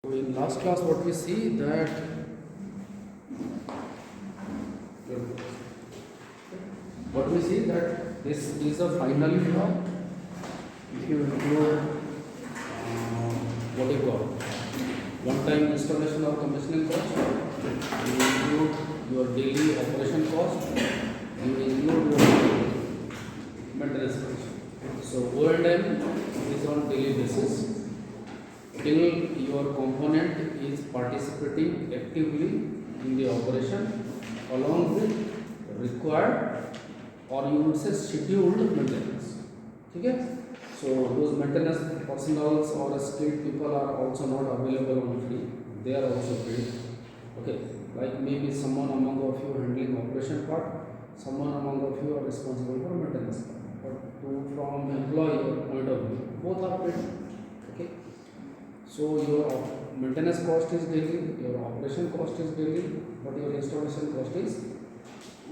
So in last class, what we see that this is a final law. If you include what you call one-time installation or commissioning cost, you include your daily operation cost, you include your maintenance cost. So O&M is on daily basis till your component is participating actively in the operation along with required or you would say scheduled maintenance. Okay? So those maintenance personnels or skilled people are also not available on free. They are also paid. Okay? Like maybe someone among of you handling operation part, someone among of you are responsible for maintenance part. But from employee point of view, both are paid. Okay? So your maintenance cost is daily, your operation cost is daily, but your installation cost is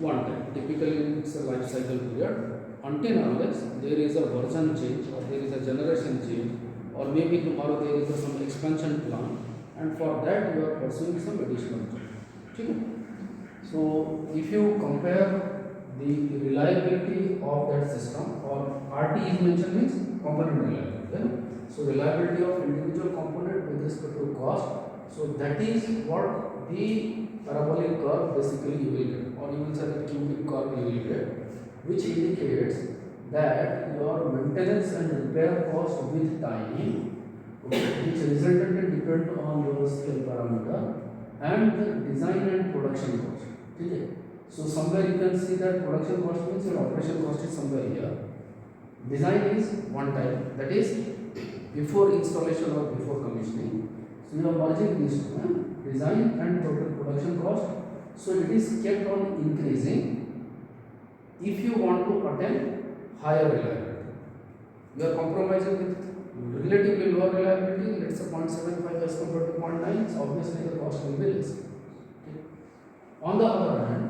one time. Typically it's a life cycle period until unless there is a version change or there is a generation change or maybe tomorrow there is some expansion plan, and for that you are pursuing some additional charge. Okay? So if you compare the reliability of that system, or RT is mentioned means component reliability. Okay? So reliability of individual component with respect to cost. So that is what the parabolic curve basically you will get, or you will say the cubic curve you will get, which indicates that your maintenance and repair cost with time, which resultantly depend on your scale parameter and the design and production cost. Okay? So somewhere you can see that production cost means your operation cost is somewhere here. Design is one time, that is before installation or before commissioning. So you are merging these two, design and total production cost. So it is kept on increasing if you want to attain higher reliability. You are compromising with relatively lower reliability, let's say 0.75 as compared to 0.9, so obviously the cost will be less. Okay. On the other hand,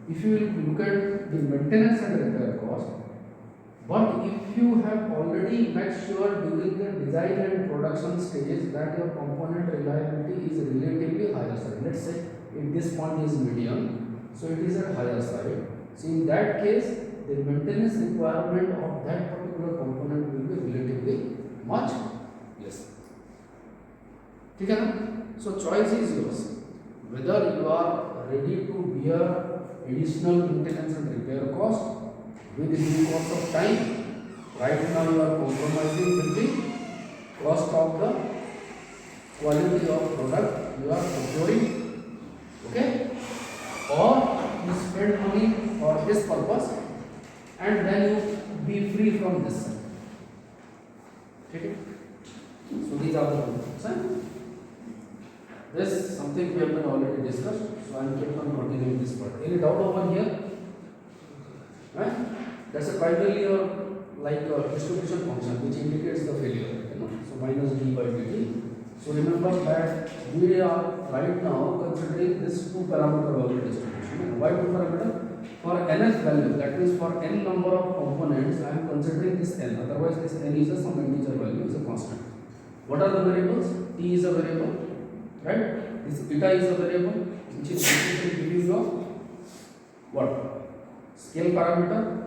if you look at the maintenance and repair cost, but if you have already made sure during the design and production stages that your component reliability is relatively higher side, let's say if this point is medium, so it is at higher side. So in that case, the maintenance requirement of that particular component will be relatively much less. Okay? So choice is yours. Whether you are ready to bear additional maintenance and repair cost with due course of time. Right now you are compromising with the cost of the quality of product you are procuring. Okay? Or you spend money for this purpose and then you be free from this. Okay? So these are the points. This is something we have been already discussed, so I am kept on continuing this part. Any doubt over here? Right? That's a primarily like a distribution function which indicates the failure. So minus d by dt. So remember that we are right now considering this two parameter value distribution. Why two parameter? For nth value, that means for n number of components, I am considering this n. Otherwise, this n is a some integer value, is a constant. What are the variables? T is a variable, right? This beta is a variable, which is basically giving you what? Scale parameter.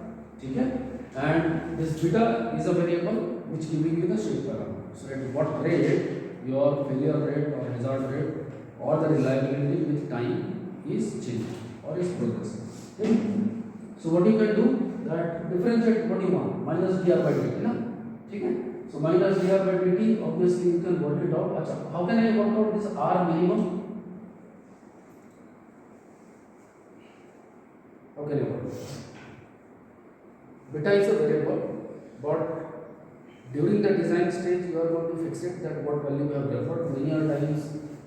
Okay? And this beta is a variable which giving you the shape parameter. So at what rate your failure rate or hazard rate or the reliability with time is changing or is progressing. Okay? So what you can do, that differentiate what you want, minus dr by dt. Okay? So minus dr by dt, obviously you can work it out. How can I work out this R minimum? How can I work it out? Beta is a variable, but during the design stage you are going to fix it that what value we have referred. Many times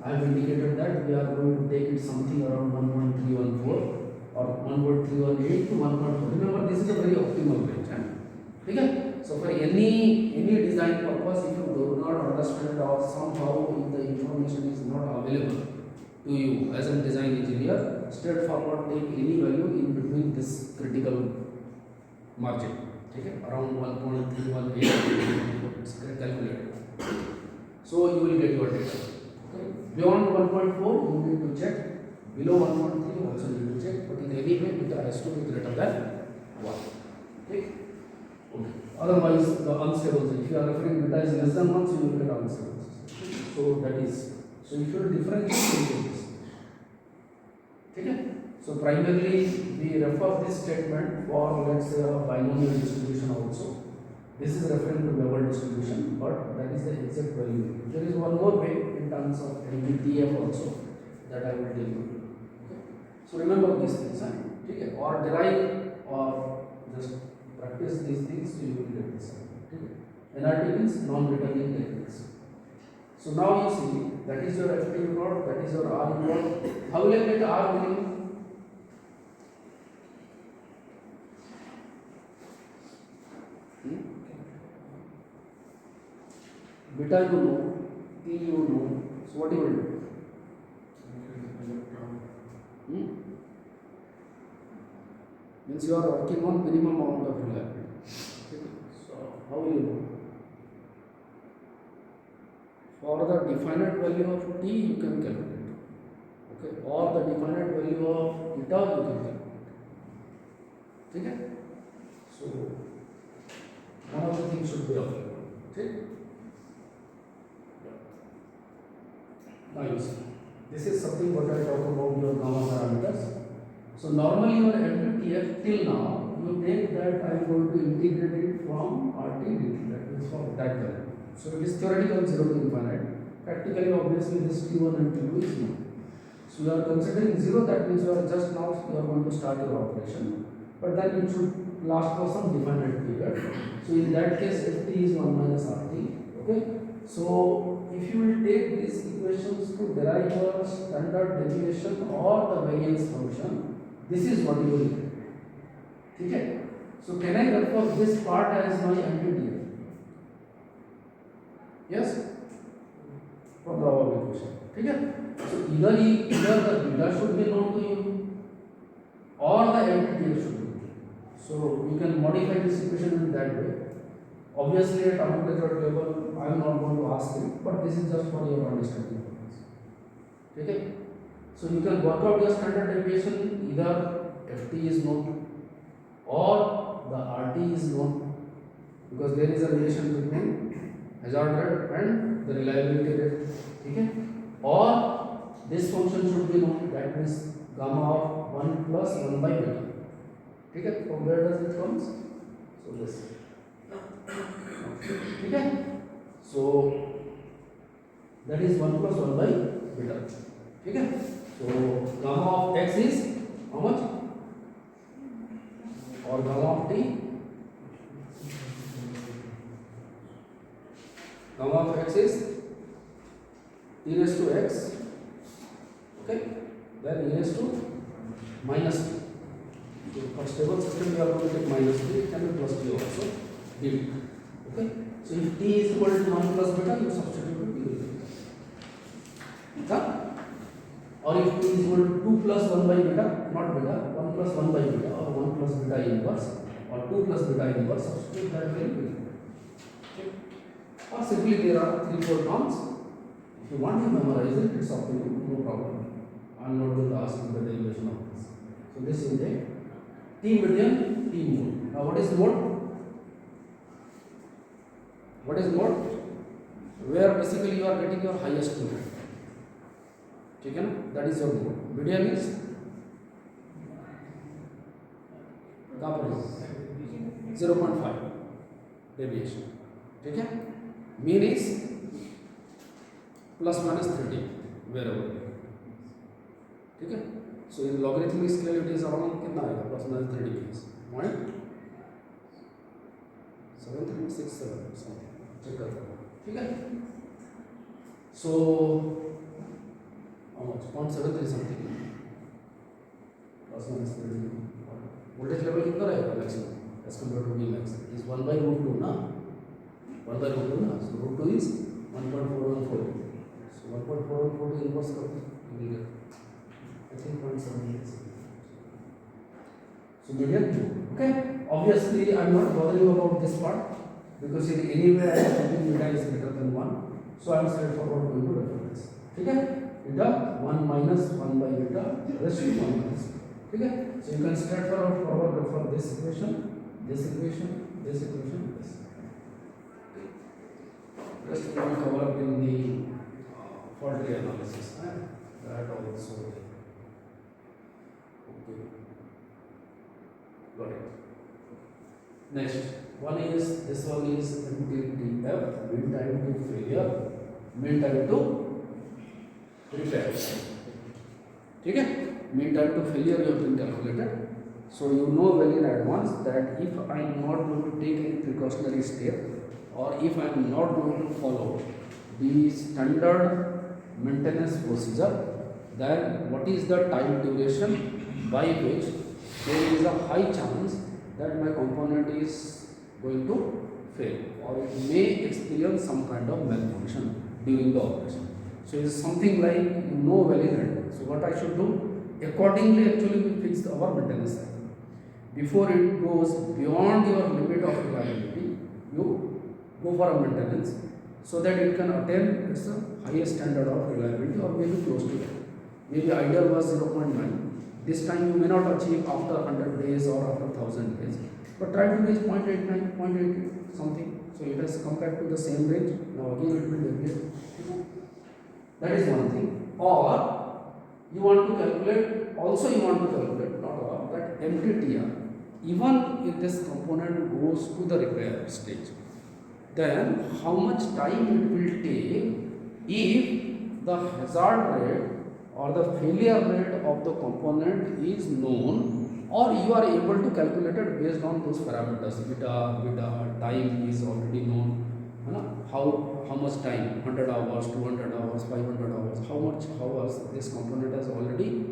I have indicated that we are going to take it something around 1.314 or 1.318 to 1.4. Remember, this is a very optimal range. Okay? So for any design purpose, if you do not understand or somehow if the information is not available to you as a design engineer, straightforward take any value in between this critical margin. Okay? Around 1.318 it's calculated. So you will get your data. Okay? Beyond 1.4 you need to check, below 1.3 you also need to check, but in any way beta has to be greater than 1. Okay? Okay. Otherwise the unstable, if you are referring beta is less than 1, so you will get unstable. So that is, so if you differentiate this. Okay? So primarily we refer this statement for, let's say, a binomial distribution also. This is referring to Weber distribution, but that is the exact value. There is one more way in terms of MBTF also that I will tell you. Okay? So remember these things, okay? Or derive or just practice these things, so you will get this. Okay? NRT means non-returning techniques. So now you see that is your FT involved, that is your R involved. How will I get R minimum? Beta you know, T you know, so what you will do? Means you are working on minimum amount of reliability. Okay. So how will you know? For the definite value of T you can calculate. Okay, or the definite value of beta you can calculate. Okay? So one of the things should be available. Okay? Now you see, this is something what I talk about your gamma parameters. So normally your MBTF till now, you take that I am going to integrate it from RT dt, that means from that value. So it is theoretical 0 to infinite. Practically, obviously, this T1 and T2 is 0. So you are considering 0, that means you are just now you are going to start your operation. But then it should last for some definite period. So in that case, Ft is 1 minus RT. Okay. So if you will take these equations to derive your standard deviation or the variance function, this is what you will get. Okay. So can I refer this part as my MBTF? Yes? From the above equation. Okay. So either the beta should be known to you or the MBTF should be known. So you can modify this equation in that way. Obviously at arbitrary level I am not going to ask you, but this is just for your understanding purpose. Okay? So you can work out your standard deviation, either Ft is known or the RT is known, because there is a relation between hazard rate and the reliability rate. Okay? Or this function should be known, that means gamma of 1 plus 1 by beta. Okay? From where does it comes? So this. Okay? So that is 1 plus 1 by beta. Okay? So gamma of x is how much? Or gamma of t? Gamma of x is e raised to x. Okay? Then e raised to minus t. So for stable system we are going to take minus t, it can be plus t also. D. Okay? So if t is equal to 1 plus beta, you substitute t. Okay? Or if t is equal to 2 plus 1 by beta, not beta, 1 plus 1 by beta, or 1 plus beta inverse, or 2 plus beta inverse, substitute that value. Okay? Or simply there are 3-4 terms. If you want to memorize it, it's up to you, no problem. I am not going to ask you the derivation of this. So this is the T median, T mode. Now what is mode? What is mode? Where basically you are getting your highest mode. Okay, that is your mode. Median is gamma 0.5 deviation. Okay? Mean is plus minus 30 wherever. Okay? So in logarithmic scale it is around कितना आएगा plus minus 30 degrees. Point 7367 something. Check करते हैं. ठीक है? So how much? 0.73 something. Plus minus 30. Voltage level कितना रहेगा maximum as compared to Vmax? It is 1 by root 2 ना? 1 by root 2 ना? So root 2 is 1.414. So 1.414 to inverse करते हैं. You will get I think 0.78. So median 2. Okay? Obviously I am not bothering about this part because in any way I am thinking beta is greater than 1. So I am straightforward going to refer this. ठीक है, eta 1 minus 1 by eta raised to 1 minus, ठीक है. So you can straightforward refer this equation, this equation, this equation, this. Rest we will cover up in the fault tree analysis. That also. Okay. Got it. Next, one is this one is MTTF, mean time to failure, mean time to repair. ठीक है, mean time to failure you have been calculated. So you know well in advance that if I am not going to take any precautionary step or if I am not going to follow the standard maintenance procedure, then what is the time duration by which there is a high chance that my component is going to fail or it may experience some kind of malfunction during the operation. So it is something like you know well in advance. So what I should do? Accordingly, actually we fix our maintenance cycle. Before it goes beyond your limit of reliability, you go for a maintenance so that it can attain its highest standard of reliability or maybe close to that. Maybe ideal was 0.9. This time you may not achieve after 100 days or after 1000 days, but try to reach 0.89, 0.8 something. So it has come back to the same range. Now again it will deviate. That is one thing. Or you want to calculate, also you want to calculate, not or, that MTTR. Even if this component goes to the repair stage, then how much time it will take if the hazard rate or the failure rate of the component is known, or you are able to calculate it based on those parameters. Beta, time is already known. How much time, 100 hours, 200 hours, 500 hours, how much hours this component has already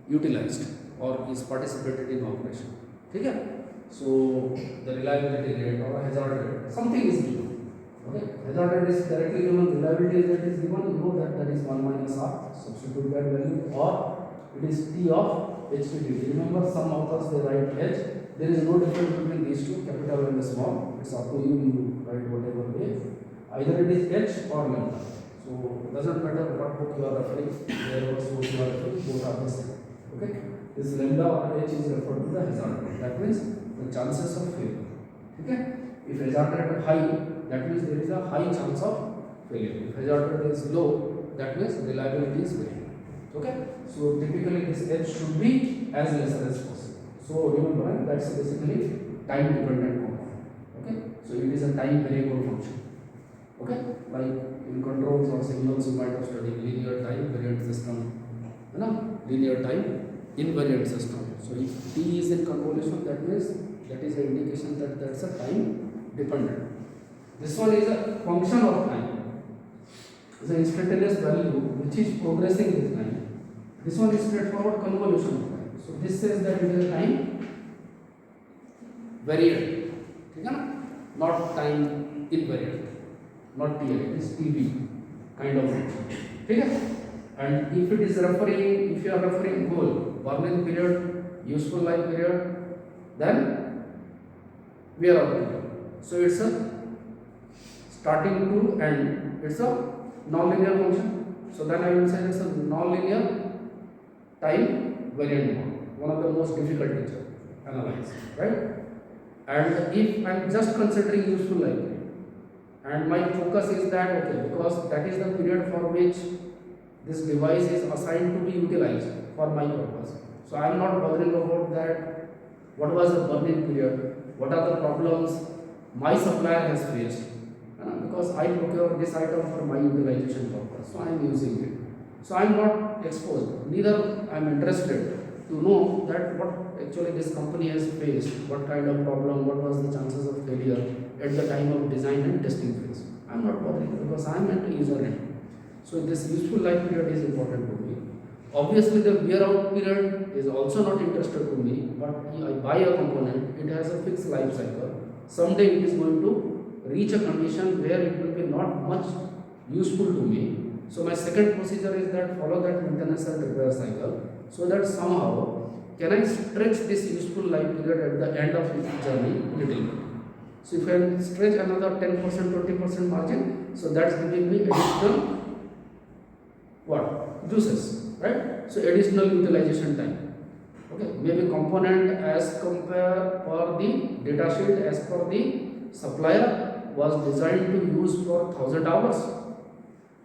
utilized or is participated in operation. Okay? So the reliability rate or hazard rate, something is given. Okay, hazard rate is directly given, reliability rate is given, you know that is 1 minus r, substitute that value, or it is T of HTTD. Remember some authors they write H, there is no difference between these two, capital and the small, it's up to you, you write whatever way, either it is H or lambda. So doesn't matter what book you are referring, where source you are referring, both are the same. Okay, this lambda or H is referred to the hazard rate, that means the chances of failure. Okay, if hazard rate is high, that means there is a high chance of failure. If hazard rate is low, that means reliability is very high. Okay, so typically this H should be as lesser as possible. So remember, that's basically time dependent component. Okay, so it is a time variable function. Okay, like in controls or signals you might have studied linear time variant system, linear time invariant system. So if T is in convolution, that means that is an indication that that's a time dependent. This one is a function of time. It's an instantaneous value which is progressing with time. This one is straightforward convolution of time. So this says that it is a time variant. Not time invariant. Not TI, it is TB kind of function. And if it is referring, if you are referring goal, burn-in period, useful life period, then wear out period. So it's a starting to end, it's a non-linear function. So then I will say it's a non-linear time variant model, one of the most difficult to analyze, right? And if I am just considering useful life period, and my focus is that, okay, because that is the period for which this device is assigned to be utilized for my purpose. So I am not bothering about that, what was the burn-in period, what are the problems my supplier has faced, because I procure this item for my utilization purpose, so I am using it. So I am not exposed, neither I am interested to know that what actually this company has faced, what kind of problem, what was the chances of failure at the time of design and testing phase. I am not bothering because I am at the user end. So this useful life period is important to me. Obviously the wear out period is also not interested to me, but I buy a component, it has a fixed life cycle. Someday it is going to reach a condition where it will be not much useful to me. So my second procedure is that follow that maintenance and repair cycle, so that somehow can I stretch this useful life period at the end of its journey little bit. So if I stretch another 10%, 20% margin, so that's giving me additional what juices, right? So additional utilization time. Okay, maybe component as compare for the data sheet as per the supplier was designed to use for 1000 hours,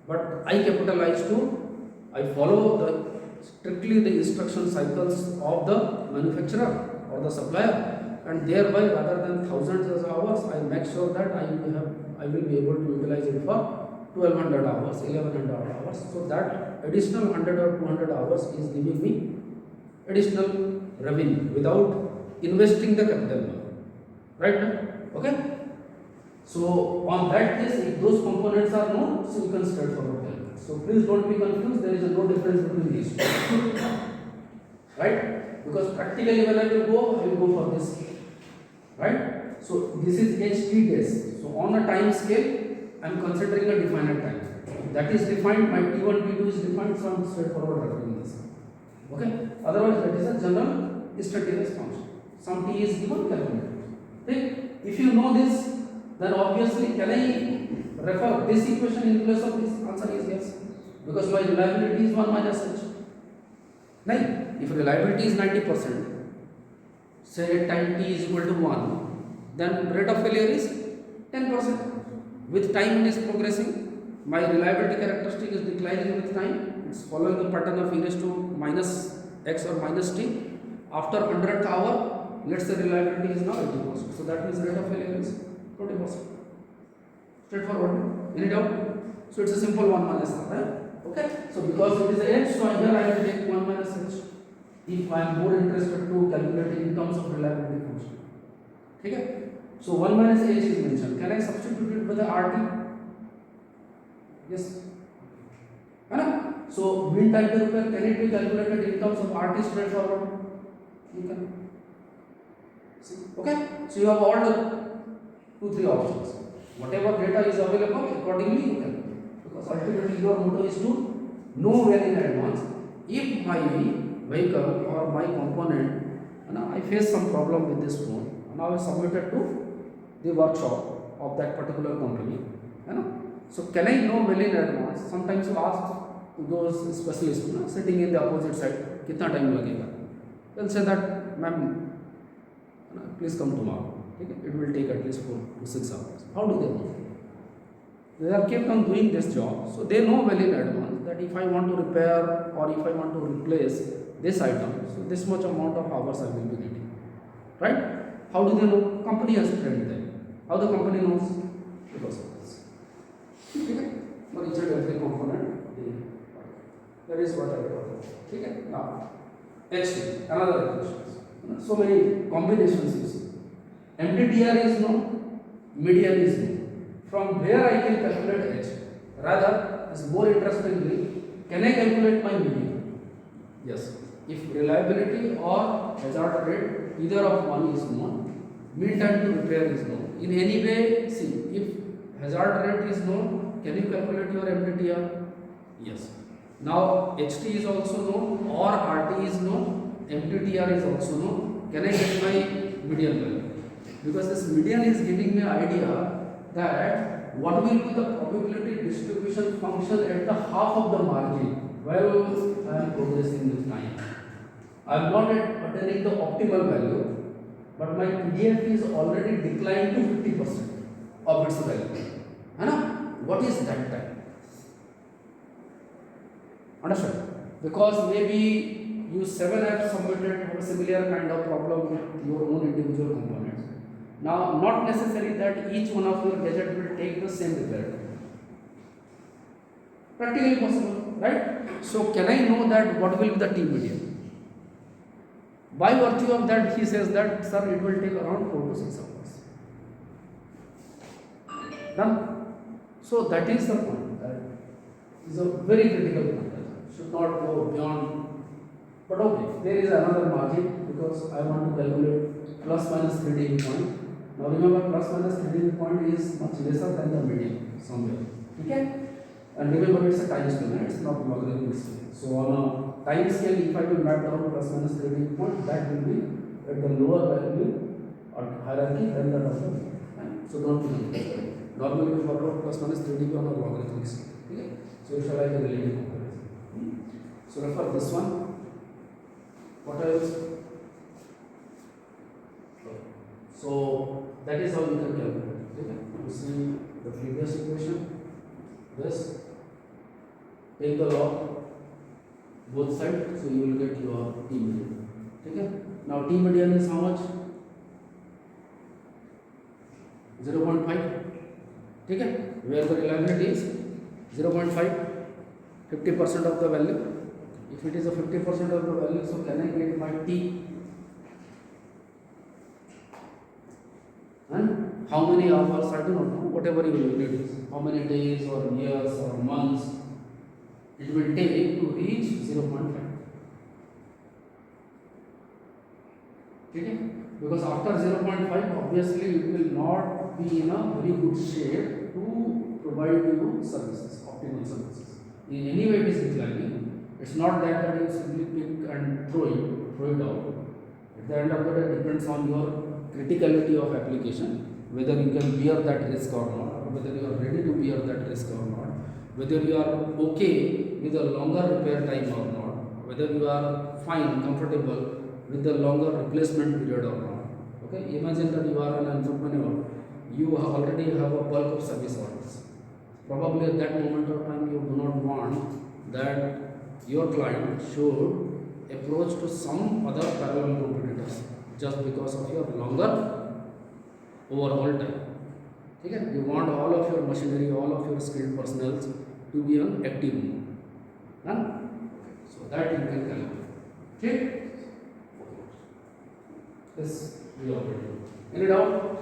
but I capitalize to, I follow the strictly the instruction cycles of the manufacturer or the supplier, and thereby rather than thousands of hours, I make sure that I will be able to utilize it for 1200 hours, 1100 hours. So that additional 100 or 200 hours is giving me additional revenue without investing the capital money, right? Okay. So on that case, if those components are known, so you can straightforward calculate. So please don't be confused. There is no difference between these two, right? Because practically when I will go for this, right? So this is HT days. So on a time scale, I am considering a definite time. That is defined. My T1, T2 is defined. So I am straightforward referring this. Okay. Otherwise, that is a general instantaneous function. Some T is given, calculated. Okay. If you know this, then obviously can I refer this equation in place of this? Answer is yes, because my reliability is 1 minus h. Right? If reliability is 90%, say at time t is equal to 1, then rate of failure is 10%. With time it is progressing, my reliability characteristic is declining with time. It's following the pattern of e raised to minus x or minus t. After 100th hour, let's say reliability is now 80%. So that means rate of failure is 20%. Straightforward. Any doubt? So it's a simple 1 minus r, right? Okay. So because it is a h, so here I will take 1 minus h. If I am more interested to calculate in terms of reliability function. Okay. So 1 minus h is mentioned. Can I substitute it with the RT? Yes. So mean time to repair, can it be calculated in terms of RT straightforward? You can. See? Okay. So you have all the 2-3 options. Whatever data is available, accordingly you can. Because ultimately your motto is to know well in advance if my vehicle or my component, I face some problem with this phone, and I will submit it to the workshop of that particular company. So can I know well in advance? Sometimes you ask to those specialists sitting in the opposite side, kitna time lagega? They'll say that, ma'am, please come tomorrow. It will take at least 4 to 6 hours. How do they know? They are kept on doing this job, so they know well in advance that if I want to repair or if I want to replace this item, so this much amount of hours I will be needing. Right? How do they know? Company has trained them. How the company knows? Because of this. Okay? For each and every component, that is what I will talk about. Okay? Now, HT, another equation. So many combinations you see. MTTR is known, median is known. From where I can calculate H? Rather, is more interestingly, can I calculate my median? Yes. If reliability or hazard rate, either of one is known, mean time to repair is known. In any way, see, if hazard rate is known, can you calculate your MTTR? Yes. Now, HT is also known or RT is known, MTTR is also known. Can I get my median value? Because this median is giving me an idea that what will be the probability distribution function at the half of the margin while I am progressing with time. I am not attaining the optimal value, but my PDF is already declined to 50% of its value. What is that time? Understand? Because maybe you 7 have submitted have a similar kind of problem with your own individual components. Now, not necessary that each one of your gadget will take the same result. Practically possible, right? So, can I know that what will be the T median? By virtue of that, he says that, sir, it will take around 4 to 6 hours. Done? So, that is the point. That is a very critical point. Should not go beyond. But okay, there is another margin because I want to calculate plus minus 3 dB point. Now remember, plus minus 3 dB point is much lesser than the median somewhere. Okay? And remember, it's a time scale, it's not logarithmic scale. So on a time scale, if I will map down plus minus 3 dB point, that will be at the lower value or hierarchy than the other. So don't be confused. Normally we work out plus minus 3 dB on a logarithmic scale. Okay? So it shall have a relative comparison. So refer this one. What else? So that is how you can calculate. Okay? You see the previous equation. This. Take the log both sides, so you will get your T median. Okay? Now T median is how much? 0.5. Okay? Where the reliability is 0.5, 50% of the value. If it is a 50% of the value, so can I get my T? And how many hours? I do not know. Whatever your unit is, how many days or years or months it will take to reach 0.5. Okay? Because after 0.5, obviously it will not be in a very good shape to provide you services, optimal services. In any way it is declining. It's not that you simply pick and throw it out. At the end of the day, it depends on your criticality of application, whether you can bear that risk or not, or whether you are ready to bear that risk or not, whether you are okay with a longer repair time or not, whether you are fine, comfortable with the longer replacement period or not. Okay, imagine that you are an entrepreneur, you already have a bulk of service orders. Probably at that moment of time, you do not want that your client should approach to some other parallel competitors just because of your longer overall time. Okay? You want all of your machinery, all of your skilled personnel to be on active mode. So that you can calculate. Okay? This we already do. Any doubt?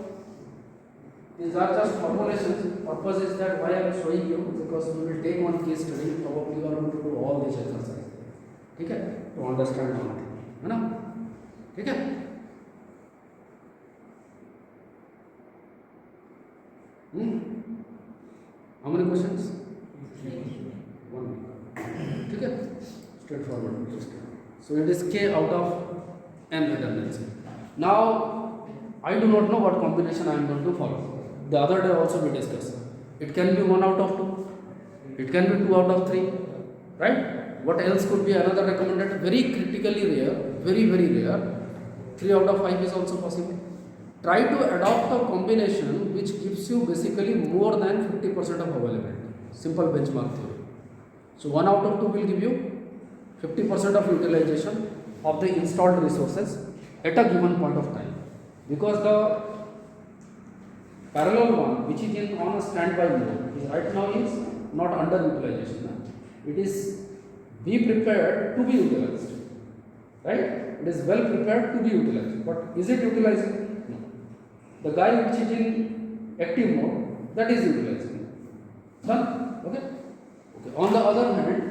These are just formulations. Purpose is that why I am showing you, because we will take one case study. Probably you are going to do all these exercises. Okay? To understand one thing. है ना? ठीक है? How many questions? One. ठीक है? Straightforward. So it is K out of n redundancy. Now I do not know what combination I am going to follow. The other day also we discussed. It can be 1 out of 2. It can be 2 out of 3. Right? What else could be another recommended? Very critically rare, very rare. 3 out of 5 is also possible. Try to adopt a combination which gives you basically more than 50% of availability. Simple benchmark theory. So 1 out of 2 will give you 50% of utilization of the installed resources at a given point of time. Because the parallel one, which is in on a standby mode, is right now is not under utilization. It is be prepared to be utilized. Right? It is well prepared to be utilized. But is it utilizing? No. The guy which is in active mode, that is utilizing. Done? Okay? Okay. On the other hand,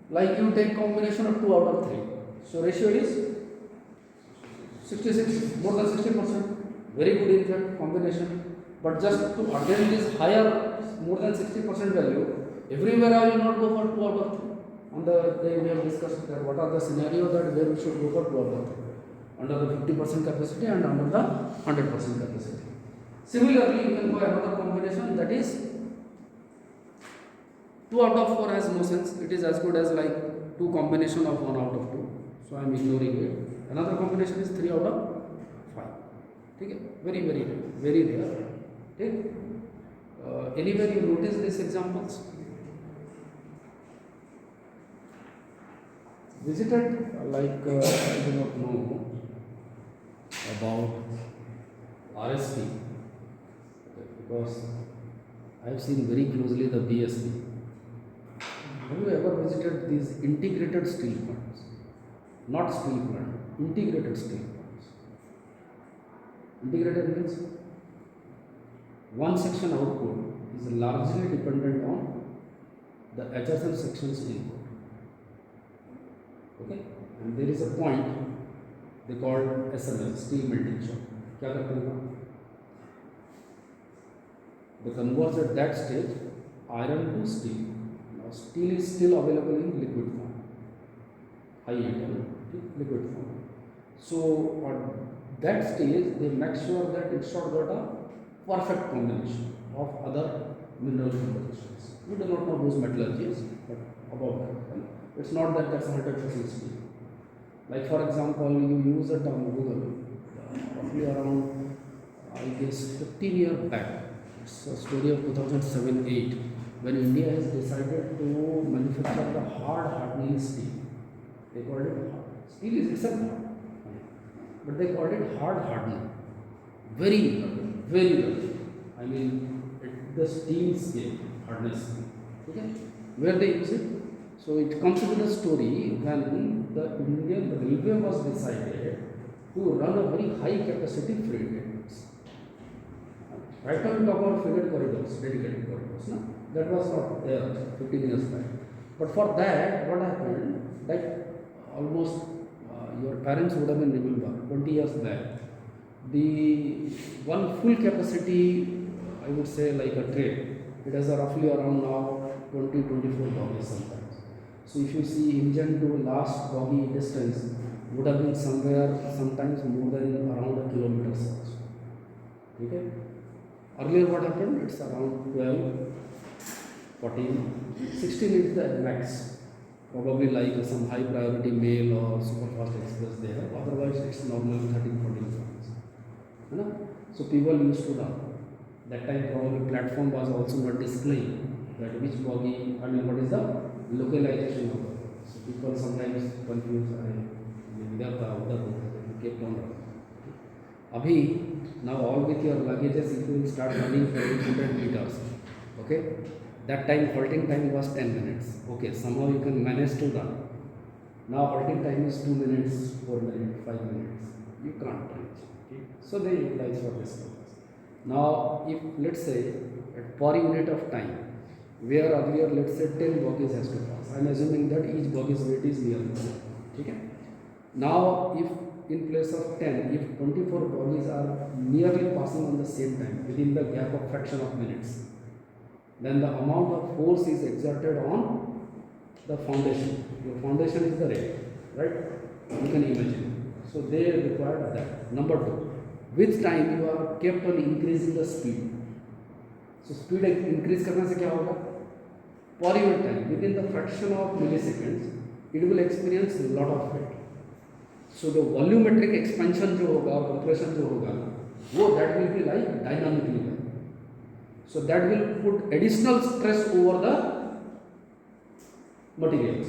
like you take combination of 2 out of 3. So ratio is 66, more than 60%. Very good in fact combination. But just to attain this higher, more than 60% value, everywhere I will not go for 2 out of 3. On the day we have discussed that what are the scenarios that where we should go for 2 out of 3. Under the 50% capacity and under the 100% capacity. Similarly, you can go another combination, that is 2 out of 4 has no sense. It is as good as like 2 combination of 1 out of 2. So I am ignoring it. Another combination is 3 out of 5. Okay? Very rare. Okay? Anywhere you notice these examples? Visited, like I do not know about RSP, because I have seen very closely the BSP. Have you ever visited these integrated steel plants? Not steel plant, integrated steel plants. Integrated means one section output is largely dependent on the adjacent section's input. Okay, and there is a point they call SML, steel melting shop. क्या करते हैं? They convert at that stage iron to steel. Now steel is still available in liquid form, high yield liquid form. So at that stage they make sure that it's not got a perfect combination of other mineral compositions. We do not know those metallurgies, but about that. It's not that that's 100% steel. Like for example, you use it on Google, roughly around, I guess, 15 years back. It's a story of 2007-8, when India has decided to manufacture the hard hardening steel. They called it hard. Steel is itself hard, but they called it hard hardening. Very important, very important. I mean, the steel scale, hardness scale. Okay, where they use it. So it comes with a story when the Indian Railway was decided to run a very high capacity freight trains. Right now we talk about freight corridors, dedicated corridors. No? That was not there 15 years back. But for that, what happened? That almost your parents would have been remember 20 years back. The one full capacity, I would say like a train, it has a roughly around now 20-24 bogies sometimes. So if you see engine to last bogie distance would have been somewhere sometimes more than around a kilometer also. Okay. Earlier what happened? It's around 12, 14, 16 is the max. Probably like some high priority mail or super fast express there. Otherwise it's normal 13-14 seconds. You know? So people used to run. That time probably platform was also not displaying that which bogie, I mean what is the localization of it. So people sometimes confuse, इधर था उधर होता kept on running. Abhi, now all with your luggages, if you will start running for 800 meters, okay, that time halting time was 10 minutes. Okay, somehow you can manage to run. Now halting time is 2 minutes, 4 minutes, 5 minutes. You can't reach. Okay? So they utilize for this purpose. Now, if let's say at per unit of time, where earlier let's say 10 bogies has to pass, I am assuming that each bogie's weight is nearly the same. Okay? Now, if in place of 10, if 24 bogies are nearly passing on the same time within the gap of fraction of minutes, then the amount of force is exerted on the foundation. Your foundation is the rail, right? You can imagine. So they required that. Number 2, with time you are kept on increasing the speed. So speed increase करने से क्या होगा? Per unit time, within the fraction of milliseconds, it will experience a lot of weight. So the volumetric expansion जो होगा और compression जो होगा, वो that will be like dynamically. So that will put additional stress over the materials,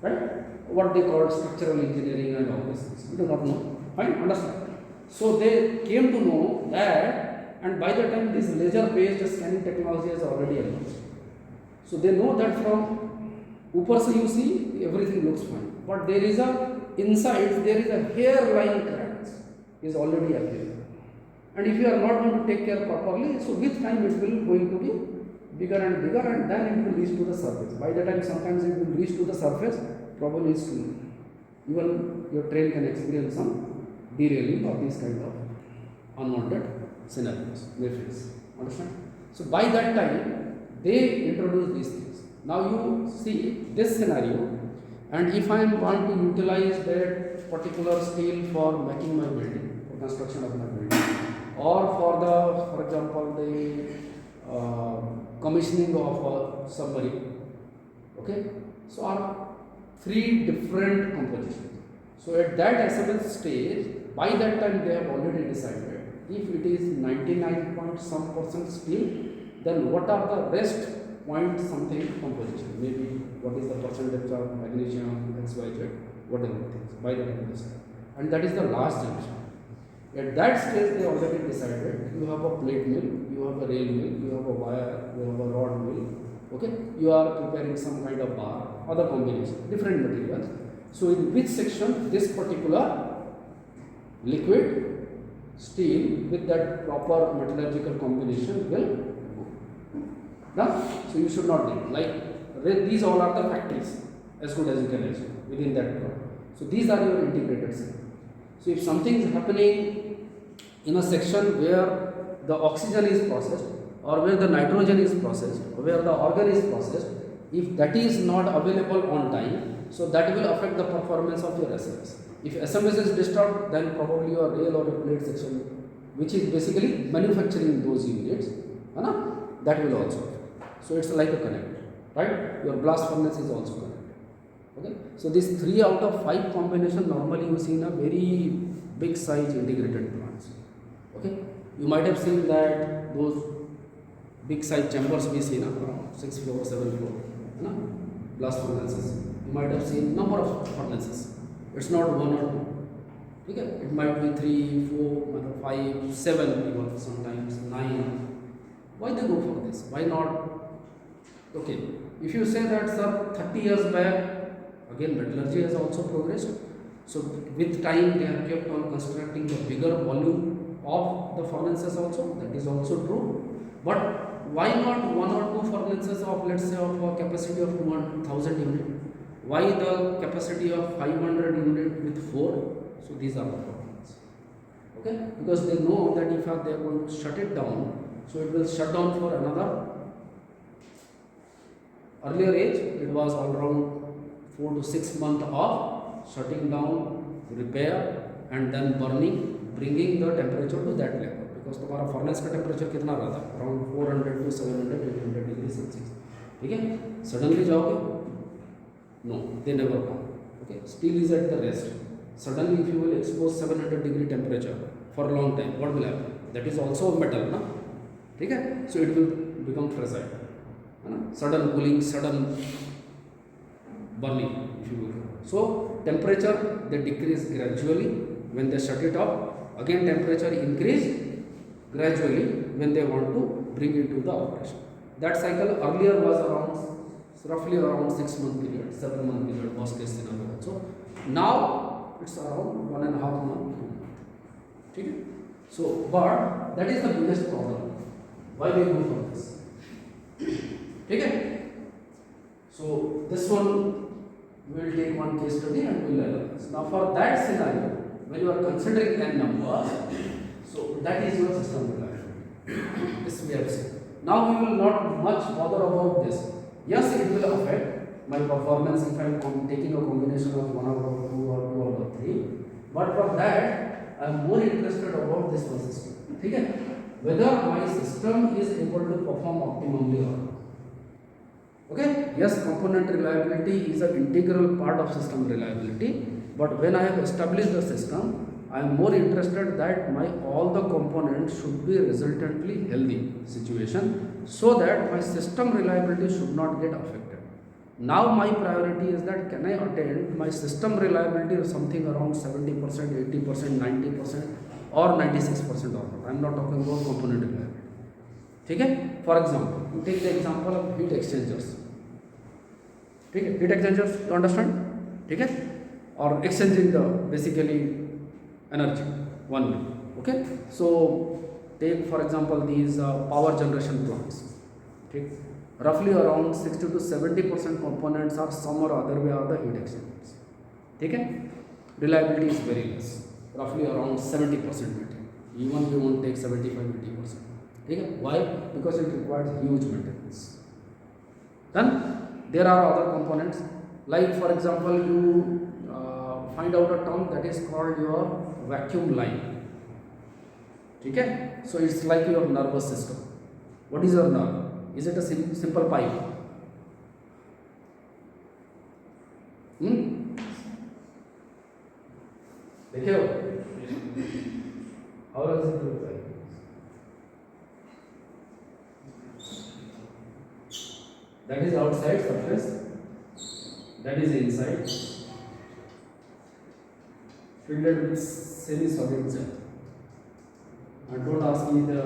right? What they call structural engineering and all these things. We do not know. Fine, understand. So they came to know that, and by the time this laser-based scanning technology has already emerged. So they know that from upper se you see everything looks fine, but there is a inside there is a hairline cracks is already appearing. And if you are not going to take care properly, so with time it will going to be bigger and bigger, and then it will reach to the surface. By the time sometimes it will reach to the surface, probably it's too late. Even your train can experience some derailing or these kind of unwanted scenarios may face. Understand? So by that time, they introduce these things. Now you see this scenario, and if I want to utilize that particular steel for making my building, for construction of my building, or for example, the commissioning of a submarine. Okay, so are 3 different compositions. So at that SMS stage, by that time they have already decided if it is 99 point some percent steel, then what are the rest point something composition? Maybe what is the percentage of magnesium, XYZ, whatever things. By that time decided, and that is the last junction. At that stage, they already decided you have a plate mill, you have a rail mill, you have a wire, you have a rod mill. Okay, you are preparing some kind of bar, other combination, different materials. So, in which section this particular liquid steel with that proper metallurgical combination will go. Now, so you should not think like these all are the factories as good as you can assume within that product. So, these are your integrated systems. So, if something is happening in a section where the oxygen is processed, or where the nitrogen is processed, or where the organ is processed, if that is not available on time, so that will affect the performance of your SMS. If SMS is disturbed, then probably your rail or your plate section, which is basically manufacturing those units, that will also affect. So it's like a connector, right? Your blast furnace is also connected. So this 3 out of 5 combination normally you see in a very big size integrated plants. Okay, you might have seen that those big size chambers we see around 6 floor, 7 floor, na? Blast furnaces. You might have seen number of furnaces. It's not one or two. Okay, it might be 3, 4, 5, 7 even sometimes 9. Why they go for this? Why not? Okay, if you say that sir 30 years back, again metallurgy has also progressed. So with time they have kept on constructing the bigger volume of the furnaces also. That is also true. But why not 1 or 2 furnaces of, let's say, of a capacity of 2,000 unit? Why the capacity of 500 unit with 4? So these are the problems. Okay, because they know that if they are going to shut it down, so it will shut down for another. Earlier age, it was all around 4 to 6 months of shutting down, repair, and then burning, bringing the temperature to that level. Because तुम्हारा furnace का temperature कितना रहता है? Around 400 to 700 800 degree Celsius. ठीक है, suddenly जाओगे? No, they never come. Okay, steel is at the rest. Suddenly if you will expose 700 degree temperature for a long time, what will happen? That is also metal, na? ठीक है, so it will become fragile, है ना? Sudden cooling, sudden burning, if you will. So temperature they decrease gradually when they shut it off. Again temperature increase gradually when they want to bring it to the operation. That cycle earlier was roughly around 6 month period, 7 month period, worst case scenario also. Now it's around 1.5 month, 2 month. Okay? So, but that is the biggest problem. Why we go for this? Okay? So this one we will take one case study and we will analyze. Now for that scenario, when you are considering n number, so that is your system reliability. This we have seen. Now we will not much bother about this. Yes, it will affect my performance if I am taking a combination of 1 out of 2 or 2 out of 3. But for that, I am more interested about this one system. Okay? Whether my system is able to perform optimally or not. Okay? Yes, component reliability is an integral part of system reliability. But when I have established the system, I am more interested that my all the components should be resultantly healthy situation, so that my system reliability should not get affected. Now my priority is that can I attain my system reliability of something around 70%, 80%, 90% or 96% or not. I am not talking about component reliability. Okay? For example, you take the example of heat exchangers. Okay? Heat exchangers, you understand? Okay? Or exchanging the basically energy, one way. Okay, so take for example these power generation plants. Okay, roughly around 60 to 70% components are some or other way are the heat exchangers. Okay, reliability is very less, roughly around 70% maintain. Even we won't take 75-80%. Okay, why? Because it requires huge maintenance. Then there are other components, like for example you find out a term that is called your vacuum line. Okay, so it's like your nervous system. What is your nerve? Is it a simple pipe? देखिए how does it look like? That is outside surface, that is inside, filled with semi-solid gel. And don't ask me the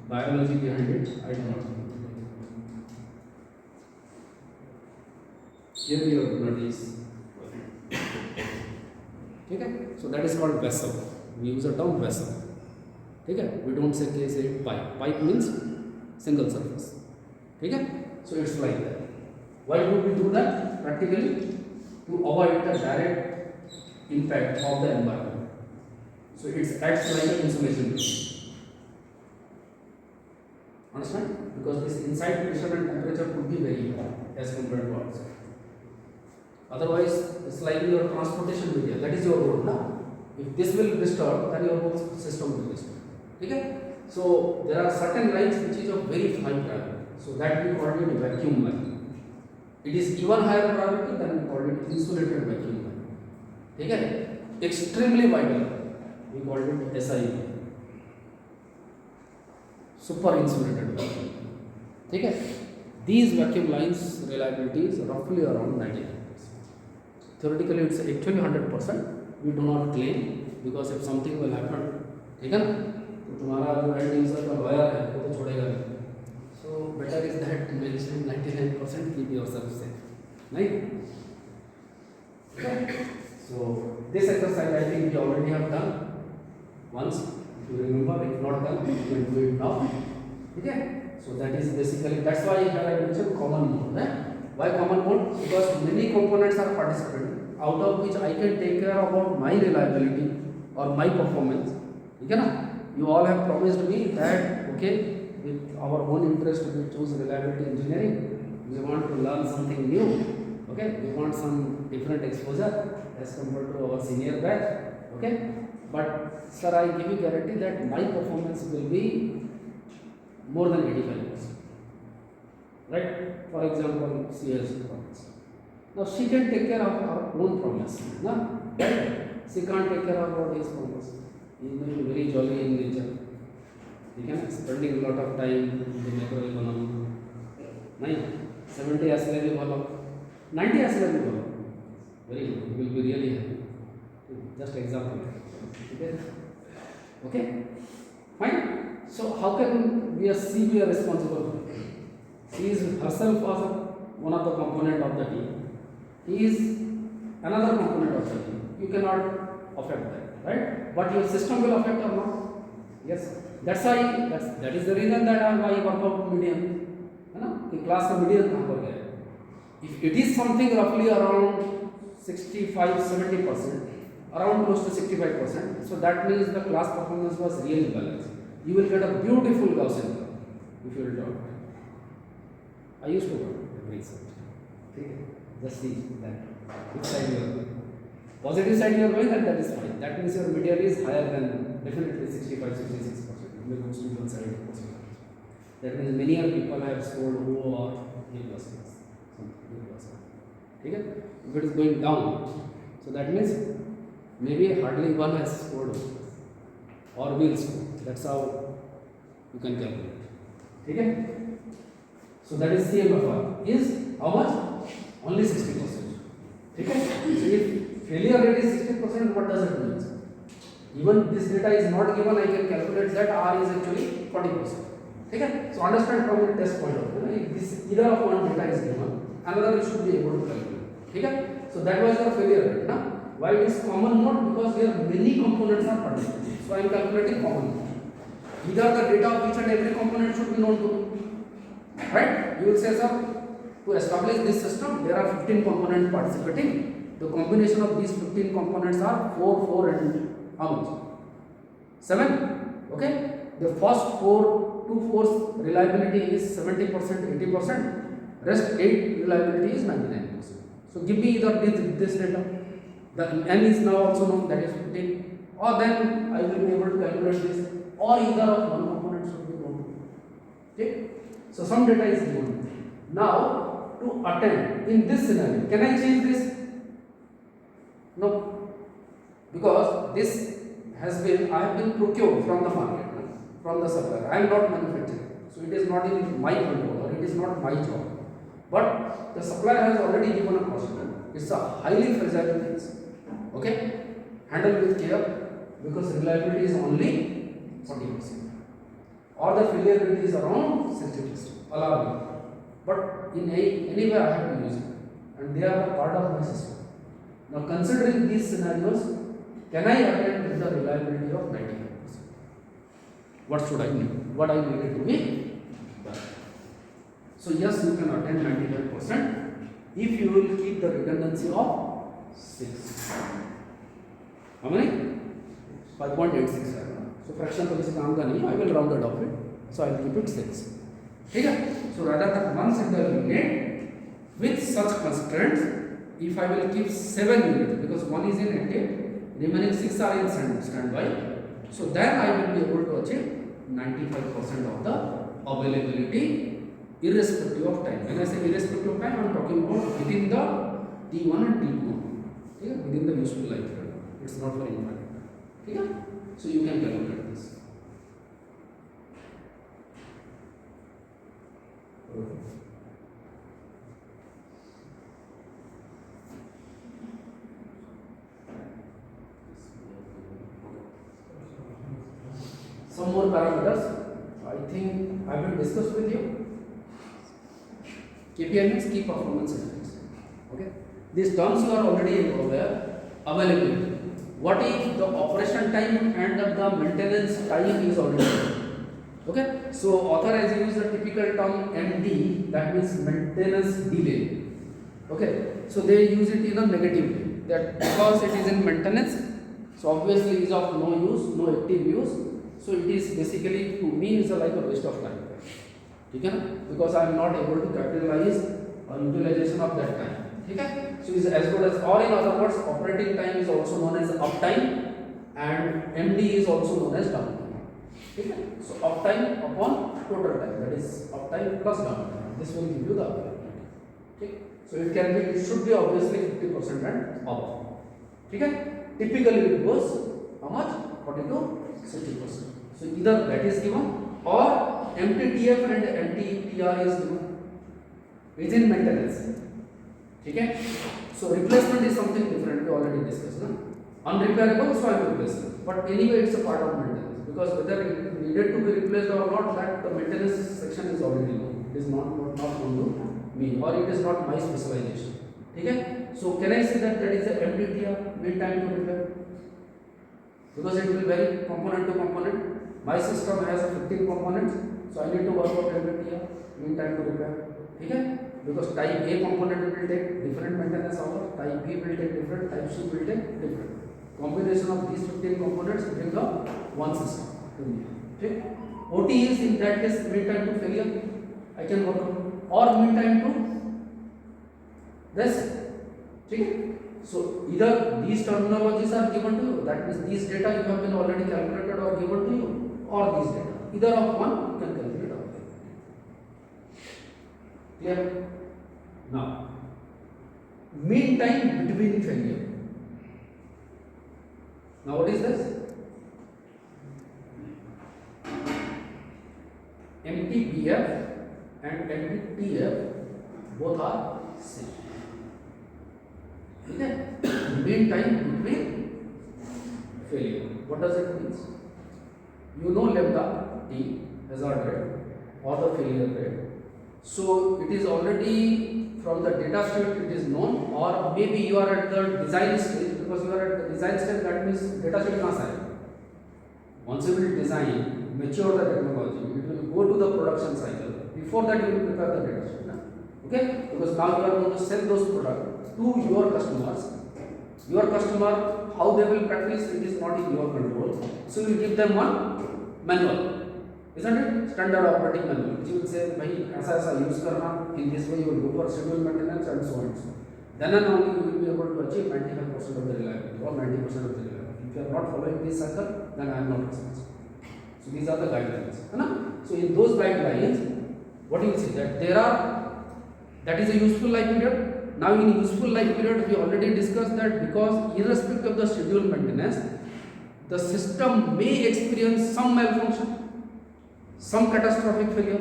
biology behind it, I do not know. Here your blood is. Okay? So that is called vessel. We use the term vessel. Okay? We don't say pipe. Pipe means single surface. Okay? So it's like that. Why would we do that? Practically to avoid the direct impact of the environment. So it acts like an insulation. Understand? Because this inside pressure and temperature could be very high as compared to outside. Otherwise, it's like your transportation media. That is your road now. If this will disturb, then your whole system will disturb. Okay? So there are certain lines which is of very high priority. So that we call it vacuum line. It is even higher priority than we call it ठीक है, extremely vital, we called it SIV, super insulated vacuum, ठीक है। These vacuum lines reliability is roughly around 99%. Theoretically it's actually 100%. We do not claim because if something will happen, ठीक है ना, तो तुम्हारा जो एंड यूजर का लॉयर है वो तो छोड़ेगा नहीं, so better is that mention 99%, keep yourself safe, नहीं? Okay. So this exercise I think we already have done once, if you remember, if not done you can do it now, ठीक है। So that is basically, that's why here I mentioned common mode, why common mode, because many components are participating out of which I can take care about my reliability or my performance, ठीक है ना। You all have promised me that okay, with our own interest we choose reliability engineering, we want to learn something new, okay, we want some different exposure as compared to our senior batch, okay, but sir I give you guarantee that my performance will be more than 85%, right? For example, CS problems. Now she can take care of her own problems, no? Right? She can't take care of his problems. He may be very jolly in nature. He can spending a lot of time in the macroeconomy. नहीं 70 असले भी भलो, 90 असले भी भलो, very good. You will be really happy. Just example, okay? Okay, fine. So how can she be a responsible for it? She is herself as one of the component of the team. He is another component of the team. You cannot affect that, right? But your system will affect or not? Yes. That's why that is the reason that I work out median. है ना कि class का median कहाँ पर गया? If it is something roughly around 65-70%, around close to 65%, so that means the class performance was really balanced. You will get a beautiful Gaussian curve if you will do it. I used to work every subject. Okay, just see that which side you are going. Positive side you are going, and that is fine. That means your median is higher than definitely 65-66%. It may go to even 70%. That means many other people have scored O or A plus plus. Okay, if it is going down, so that means maybe hardly one has scored O or will score. That's how you can calculate. Okay? So that is CMFR is how much? Only 60%. Okay? So if failure rate is 60%, what does it mean? Even this data is not given, I can calculate that R is actually 40%. Okay? So understand from the test point of view. If this either of one data is given, another you should be able to calculate. Okay? So that was your failure rate. Now, why it is common mode? Because here many components are participating. So I am calculating common mode. Either the data of each and every component should be known to me, right? You will say, sir, to establish this system, there are 15 components participating. The combination of these 15 components are 4, 4 and how much? 7. Okay? The first 2 4's reliability is 70%, 80%. Rest 8 reliability is 99%. So give me either this data. The n is now also known, that is 15. Or then I will be able to calculate this. Or either of one component should be known. Okay? So some data is given. Now to attend in this scenario, can I change this? No, because this has been, I have been procured from the market, from the supplier. I am not manufacturing, so it is not in my control or it is not my job. But the supplier has already given a cost. It's a highly fragile thing. Okay, handle with care because reliability is only 40%, or the failure rate is around 60%. Allow me, but in any way I have to use it, and they are a part of my system. Now considering these scenarios, can I attend with the reliability of 95%? What should I need? What I needed to be done? So yes, you can attend 95% if you will keep the redundancy of 6. How many? 5.86. So fraction तो किसी काम का नहीं है. I will round it off it. So I will keep it 6. ठीक है? So rather than one single unit with such constraints, if I will keep 7 units because one is in active, remaining 6 are in standby. So then I will be able to achieve 95% of the availability irrespective of time. When I say irrespective of time, I am talking about within the T1 and T2. ठीक है, with in the useful life period, it's not for employment, ठीक है. So you can calculate this. Some more parameters I think I will discuss with you. KPI means key performance indicators. Okay, these terms you are already aware. Availability. What if the operation time and the maintenance time is already there? Okay, so author has used the typical term MD, that means maintenance delay. Okay, so they use it in a negative way, that because it is in maintenance, so obviously is of no use, no active use, so it is basically to me is like a waste of time. ठीक है ना, because I am not able to capitalize on utilization of that time. ठीक है, so is as good as, or in other words, operating time is also known as uptime and MD is also known as downtime. ठीक है, so uptime upon total time, that is uptime plus downtime, this will give you the availability. ठीक, so it can be, it should be obviously 50% and above. ठीक है, typically it goes how much, 40 to 60%. So either that is given or MTTF and MTTR is given within maintenance. ठीक है, so replacement is something different, we already discussed ना. Unrepairable, so I will replace it, but anyway it's a part of maintenance, because whether it needed to be replaced or not, that the maintenance section is already known. It is not known to me, or it is not my specialization. ठीक है, so can I say that that is a MTTR, mean time to repair, because it will vary component to component. My system has a 15 components, so I need to work out MTTR, mean time to repair. ठीक है, because type A component will take different maintenance hour, type B will take different, type C will take different. Combination of these 15 components bring the one system to me. ठीक, OT is in that case mean time to failure, I can work out, or mean time to this. ठीक है, so either these terminologies are given to you, that means these data you have been already calculated or given to you, or these data, either of one you can calculate out there. Clear? Now, mean time between failure. Now what is this? MTBF and MTTF both are same. ठीक है, mean time between failure. What does it mean? You know lambda T, hazard rate or the failure rate. So it is already from the data sheet it is known, or maybe you are at the design stage, because you are at the design stage, that means data sheet कहाँ से आएगा? Once you will design, mature the technology, it will go to the production cycle. Before that you will prepare the data sheet. Na? Okay? Because now you are going to sell those products to your customers. Your customer, how they will practice, it is not in your control. So you give them one manual, isn't it? Standard operating manual, which will say, "Bhai, ऐसा use करना. In this way, you will go for schedule maintenance and so on and so on." Then and only you will be able to achieve 95% of the reliability or 90% of the reliability. If you are not following this cycle, then I am not responsible. So these are the guidelines, है ना? So in those guidelines, what you will see that there are, that is a useful life period. Now in useful life period, we already discussed that because irrespective of the schedule maintenance, the system may experience some malfunction, some catastrophic failure.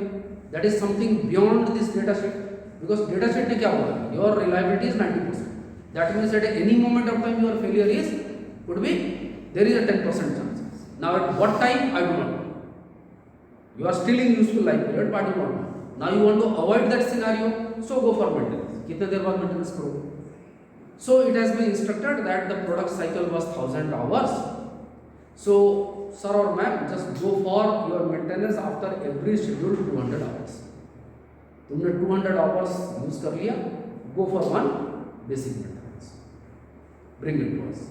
That is something beyond this data sheet, because data sheet में क्या होगा? Your reliability is 90%. That means at any moment of time your failure is, could be, there is a 10% chance. Now at what time, I do not know. You are still in useful life period, but you don't know. Now you want to avoid that scenario, so go for maintenance. कितने देर बाद maintenance करोगे? So it has been instructed that the product cycle was 1000 hours. So sir or ma'am, just go for your maintenance after every schedule 200 hours. तुमने 200 hours use कर लिया, go for one basic maintenance. Bring it to us.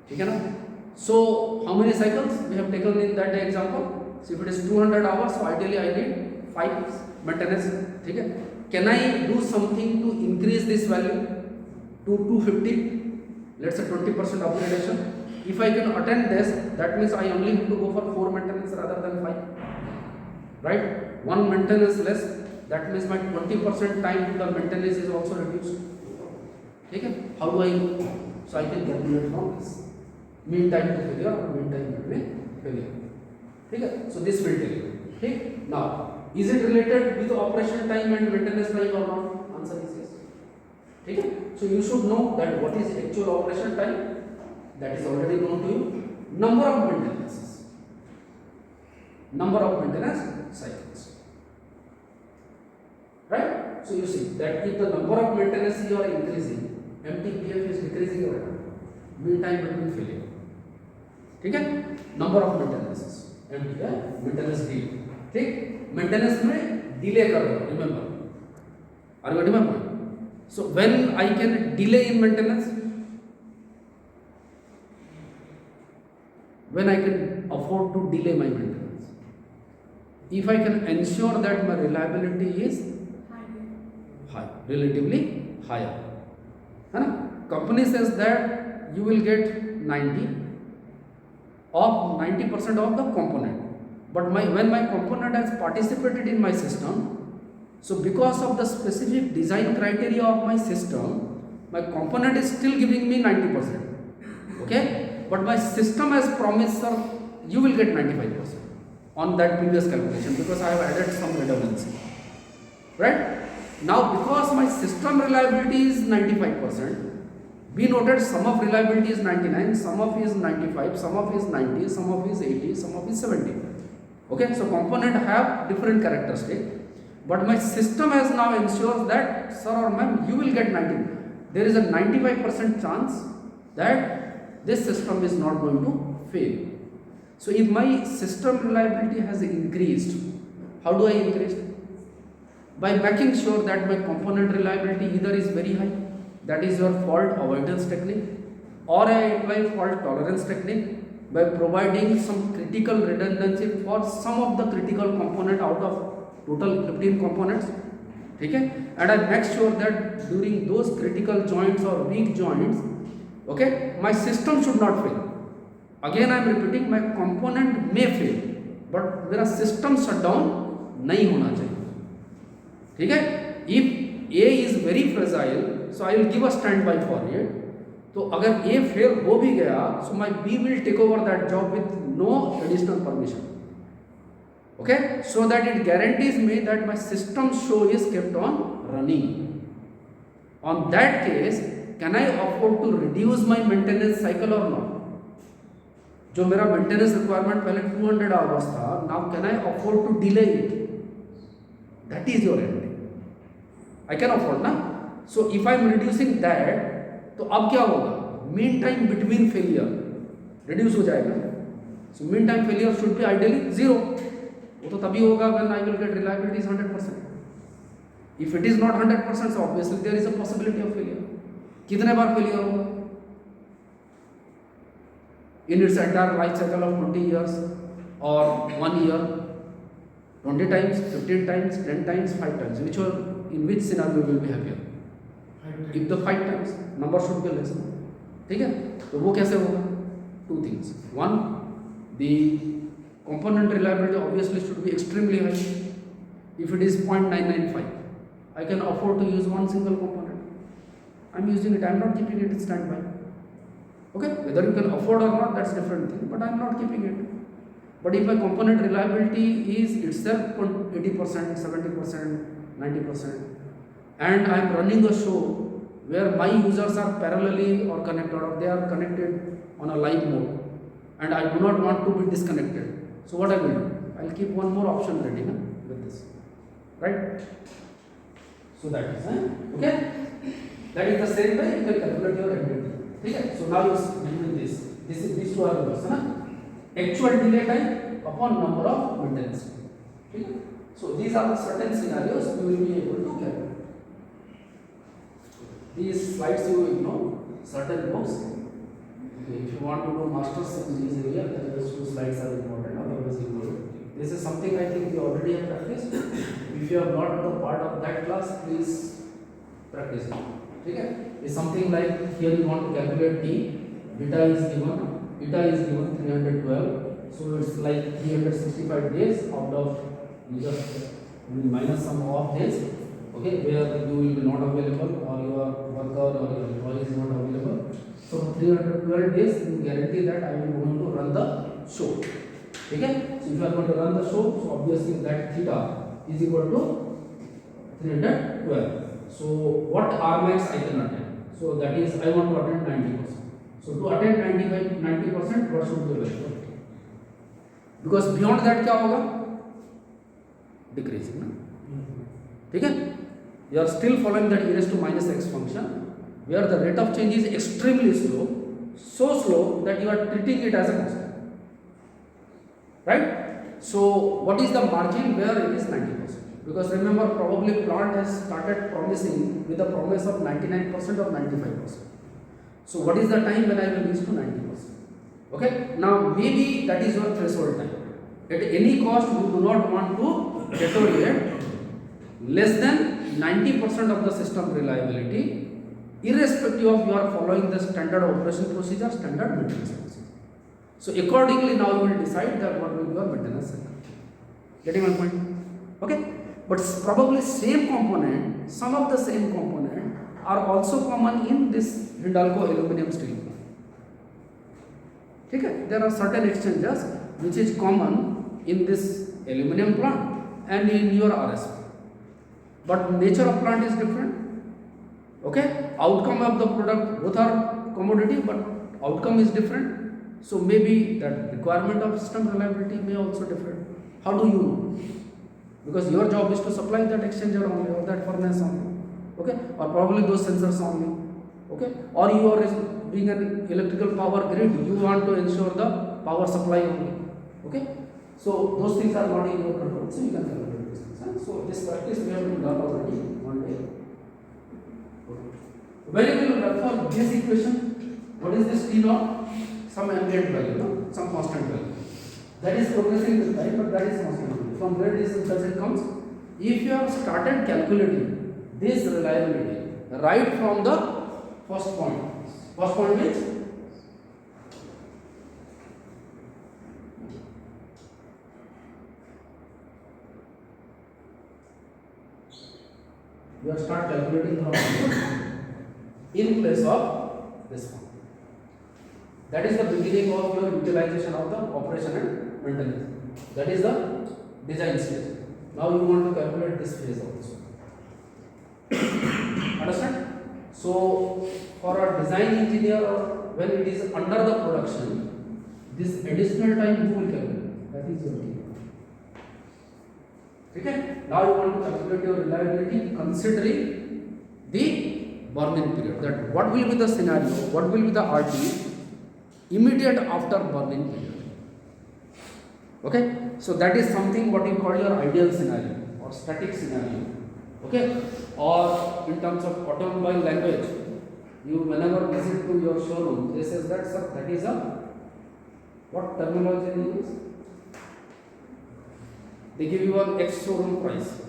ठीक है ना? So how many cycles we have taken in that example? So if it is 200 hours, so ideally I need 5 maintenance. ठीक है? Can I do something to increase this value to 250? Let's say 20% upgradation. If I can attain this, that means I only have to go for 4 maintenance rather than 5. Right? 1 maintenance less. That means my 20% time to the maintenance is also reduced. ठीक है, how do I, so I can calculate from this mean time to failure और mean time between failure, ठीक है, so this will tell you, ठीक। Now is it related with operation time and maintenance time और not, answer is yes, ठीक है। So you should know that what is actual operation time, that is already known to you, number of maintenances, number of maintenance cycles, right? So you see that if the number of maintenance you are increasing, MTBF is decreasing or mean time between failure, ठीक है, number of maintenances, MTBF maintenance delay, ठीक, maintenance में delay कर रहे हो, remember, are you getting my point? So when I can delay in maintenance, when I can afford to delay my maintenance, if I can ensure that my reliability is high, relatively higher, है ना, company says that you will get 90% of the component, but when my component has participated in my system, so because of the specific design criteria of my system, my component is still giving me 90%, okay, but my system has promised, sir, you will get 95% on that previous calculation because I have added some redundancy, right? Now because my system reliability is 95%, be noted sum of reliability is 99, sum of is 95, sum of is 90, sum of is 80, sum of is 70, okay, so component have different characteristics, but my system has now ensures that, sir or ma'am, you will get 90, there is a 95% chance that this system is not going to fail. So if my system reliability has increased, how do I increase? By making sure that my component reliability either is very high, that is your fault avoidance technique, or I apply fault tolerance technique by providing some critical redundancy for some of the critical component out of total 15 components, ठीक है, and I make sure that during those critical joints or weak joints, okay, my system should not fail. Again I am repeating, my component may fail, but मेरा system shutdown नहीं होना चाहिए, ठीक है। If A is very fragile, so I will give a standby for it. तो अगर A fail हो भी गया, so my B will take over that job with no additional permission, okay, so that it guarantees me that my system show is kept on running. On that case, can I afford to reduce my maintenance cycle or not? जो मेरा maintenance requirement पहले 200 hours था, now can I afford to delay it? That is your end. I can afford ना. So if I am reducing that, तो अब क्या होगा? Mean time between failure reduce हो जाएगा. So mean time failure should be ideally 0. वो तो तभी होगा when I will get reliability is 100%. If it is not 100%, so obviously there is a possibility of failure. कितने बार फेलियर होगा in its entire life cycle of 20 years और 1 year? 20 times, 15 times, 10 times, 5 times, which one, in which scenario will be happier? If the 5 times, number should be less, ठीक है, तो वो कैसे होगा? 2 things, 1, the component reliability obviously should be extremely high. If it is 0.995, I can afford to use one single component. I am using it, I am not keeping it standby. Okay, whether you can afford or not, that's different thing, but I am not keeping it. But if my component reliability is itself 80%, 70%, 90%, and I am running a show where my users are parallelly or connected, or they are connected on a live mode, and I do not want to be disconnected, so what I will do? I will keep one more option ready with this, right? So that is okay. That is the same way you can calculate your activity. Okay. So now you do this. This is these two are numbers, na? Actual delay time upon number of maintenance. Okay. So these are the certain scenarios you will be able to calculate. These slides you ignore, certain books. Okay. If you want to do masters in this area, then those two slides are important. Otherwise, ignore it. This is something I think you already have practiced. If you have not the part of that class, please practice it. Okay? It's something like here you want to calculate D, beta is given 312, so it's like 365 days out of, you just minus some off days, okay, where you will be not available or your worker or your employee is not available. So 312 days you guarantee that I will going to run the show. Okay, so if you are going to run the show, so obviously that theta is equal to 312. So what Rmax I can attend? So that is I want to attend 90%. So to attend 90%, what should be available? Because beyond that क्या होगा? Decreasing ना? ठीक है? You are still following that e raised to minus x function, where the rate of change is extremely slow, so slow that you are treating it as a constant, right? So what is the margin where it is 90%? Because remember, probably plant has started promising with a promise of 99% or 95%. So what is the time when I will reach to 90%? Okay, now maybe that is your threshold time. At any cost you do not want to deteriorate less than 90% of the system reliability, irrespective of you are following the standard operation procedure, standard maintenance procedure. So accordingly now you will decide that what will be your maintenance cycle. Getting my point? Okay, but probably same component, some of the same component are also common in this Hindalco aluminum steel plant. Okay, there are certain exchanges which is common in this aluminum plant and in your RSP, but nature of plant is different. Okay, outcome of the product, both are commodity, but outcome is different. So maybe that requirement of system reliability may also different. How do you know? Because your job is to supply that exchanger only or that furnace only. Okay, or probably those sensors only. Okay, or you are being an electrical power grid, you want to ensure the power supply only. Okay, so those things are not in your control, so you can calculate these things. So this practice we have done already one day. Okay. When you will refer this equation, what is this T naught? Some ambient value, no? Some constant value. That is progressing with time, but that is constant value. From where this it comes? If you have started calculating this reliability right from the first point means you have start calculating from in place of this one. That is the beginning of your utilization of the operation and maintenance. That is the design stage. Now you want to calculate this phase also. Understand? So for a design engineer, when it is under the production, this additional time who will calculate? That is your team. Okay? Now you want to calculate your reliability considering the burn-in period. That what will be the scenario? What will be the RT immediate after burn-in period? Okay? So that is something what you call your ideal scenario or static scenario. Okay, or in terms of automobile language, you whenever visit to your showroom, they say that sir, that is a what terminology they use? They give you an ex showroom price,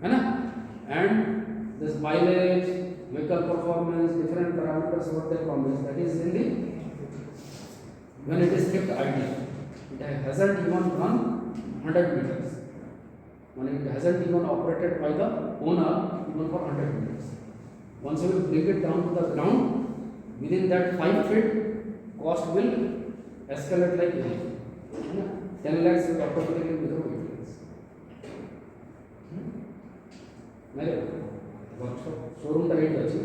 and this mileage, vehicle performance, different parameters what they promise. That is in the when it is kept idle, it hasn't even run 100 meters. When it hasn't even operated by the owner even for 100 meters. Once you will bring it down to the ground, within that 5 feet, cost will escalate like anything. 10 lakhs will automatically become 8 lakhs. मेरे workshop showroom का rate अच्छी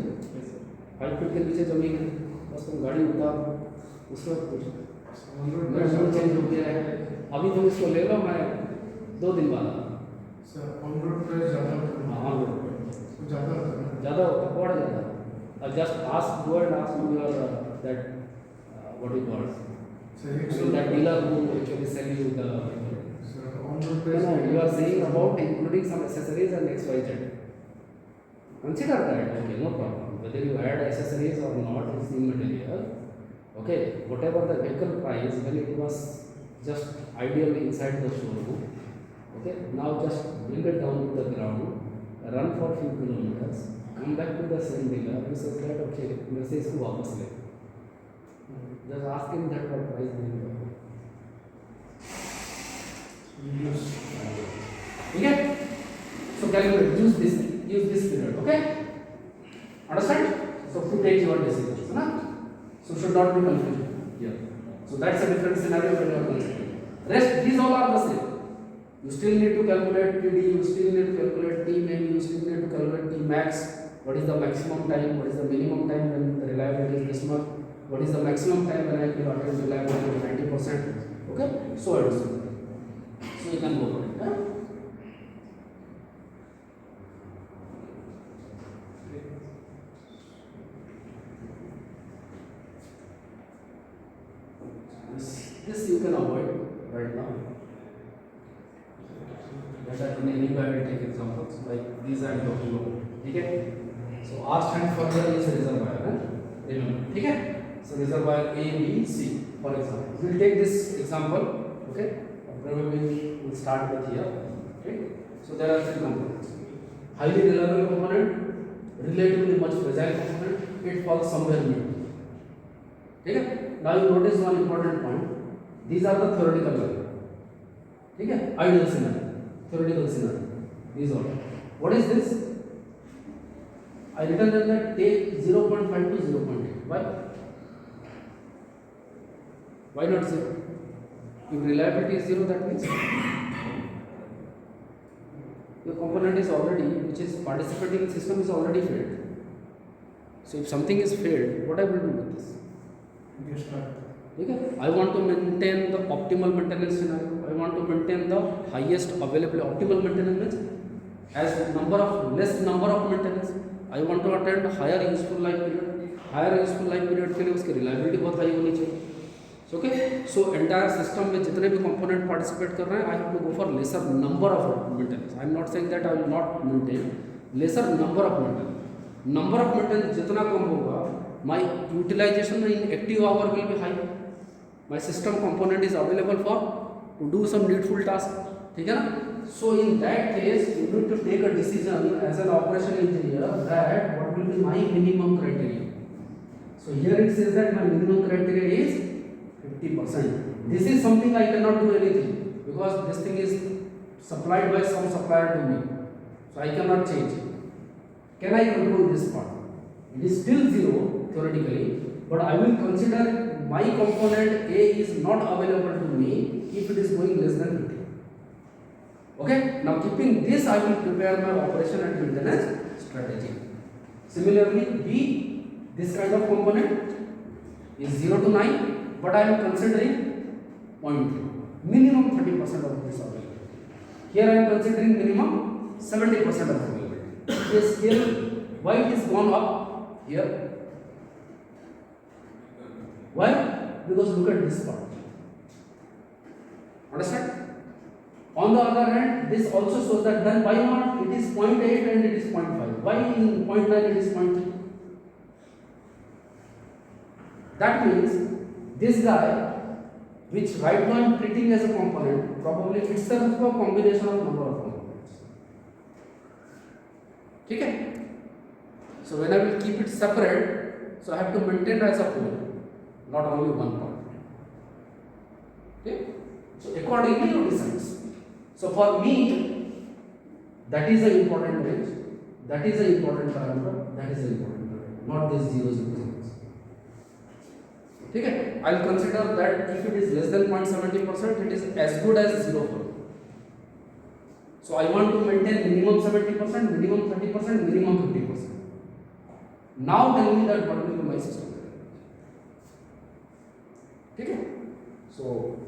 5 feet के नीचे जमीन है, बस तुम गाड़ी उतार उसके बाद कुछ मेरा मूड चेंज हो गया है, अभी तुम इसको ले लो, मैं 2 दिन बाद ऑन रोड प्राइस ज़्यादा होता बहुत ज़्यादा. Just ask, go and ask to your that what you call that dealer who actually sell you the. on road price. No, you are saying about including some accessories and XYZ. Consider that. Okay, no problem. Whether you add accessories or not is immaterial. Okay, whatever the vehicle price when it was just ideally inside the showroom. Okay, now just bring it down to the ground, run for few kilometers, come back to the same dealer and says that okay, मेरे से इसको वापस ले. Just ask him that what price they will. ठीक है? So calculate, use this thing. use this period. Okay? Understand? So to take your decisions, na? So should not be confusion here. So that's a different scenario when you are considering. Rest, these all are the same. You still need to calculate TD, you still need to calculate Tmin, you still need to calculate Tmax. What is the maximum time? What is the minimum time when the reliability is this much? What is the maximum time when I will attain reliability of 90%? Okay? So on. So you can go for it. Yeah? This you can avoid right now. That in any way I will take examples like these I am talking about. Okay? So R stands for here is reservoir. Remember. Okay? So reservoir A, B, C for example. We will take this example. Okay? Probably we will start with here. Okay? So there are three components. Highly reliable component, relatively much fragile component, it falls somewhere mid. Okay? Now you notice one important point. These are the theoretical level. Okay? Ideal scenario, theoretical scenario. These are. What is this? I written that take 0.5 to 0.8. Why? Why not 0? If reliability is 0, that means your component is already, which is participating in system is already failed. So if something is failed, what I will do with this? You start. Okay? I want to maintain the optimal maintenance scenario. I want to maintain the highest available optimal maintenance as less number of maintenance. I want to attend higher useful life period. Higher useful life period के लिए उसकी reliability बहुत high होनी चाहिए. So okay, so entire system में जितने भी component participate कर रहे हैं, I have to go for lesser number of maintenance. I am not saying that I will not maintain lesser number of maintenance. Number of maintenance जितना कम होगा, my utilization in active hour will be high. My system component is available for to do some needful task. ठीक है ना? So in that case, you need to take a decision as an operation engineer that what will be my minimum criteria. So here it says that my minimum criteria is 50%. This is something I cannot do anything because this thing is supplied by some supplier to me. So I cannot change. Can I control this part? It is still 0 theoretically, but I will consider my component A is not available to me if it is going less than 50. Okay, now keeping this, I will prepare my operation and maintenance strategy. Similarly, B, this kind of component is 0 to 9, but I am considering 0.3, minimum 30% of this availability. Here I am considering minimum 70% of availability. This scale, why it is gone up here? Why? Because look at this part. Understand? On the other hand, this also shows that then why not it is 0.8 and it is 0.5. Why in 0.9 it is 0.3? That means this guy, which right now I am treating as a component, probably itself a combination of number of components. Okay? So when I will keep it separate, so I have to maintain as a whole, not only one part. Okay? So accordingly you decide. So for me, that is an important range, that is an important parameter, that is an important parameter, not this zeros and ones. Okay? I will consider that if it is less than 0.70%, it is as good as 0 for me. So I want to maintain minimum 70%, minimum 30%, minimum 50%. Now tell me that what will be my system. Okay? So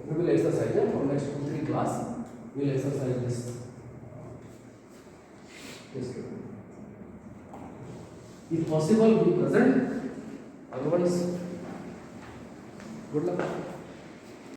we will exercise for next 2-3 class. We will exercise this. If possible, be present. Otherwise, good luck.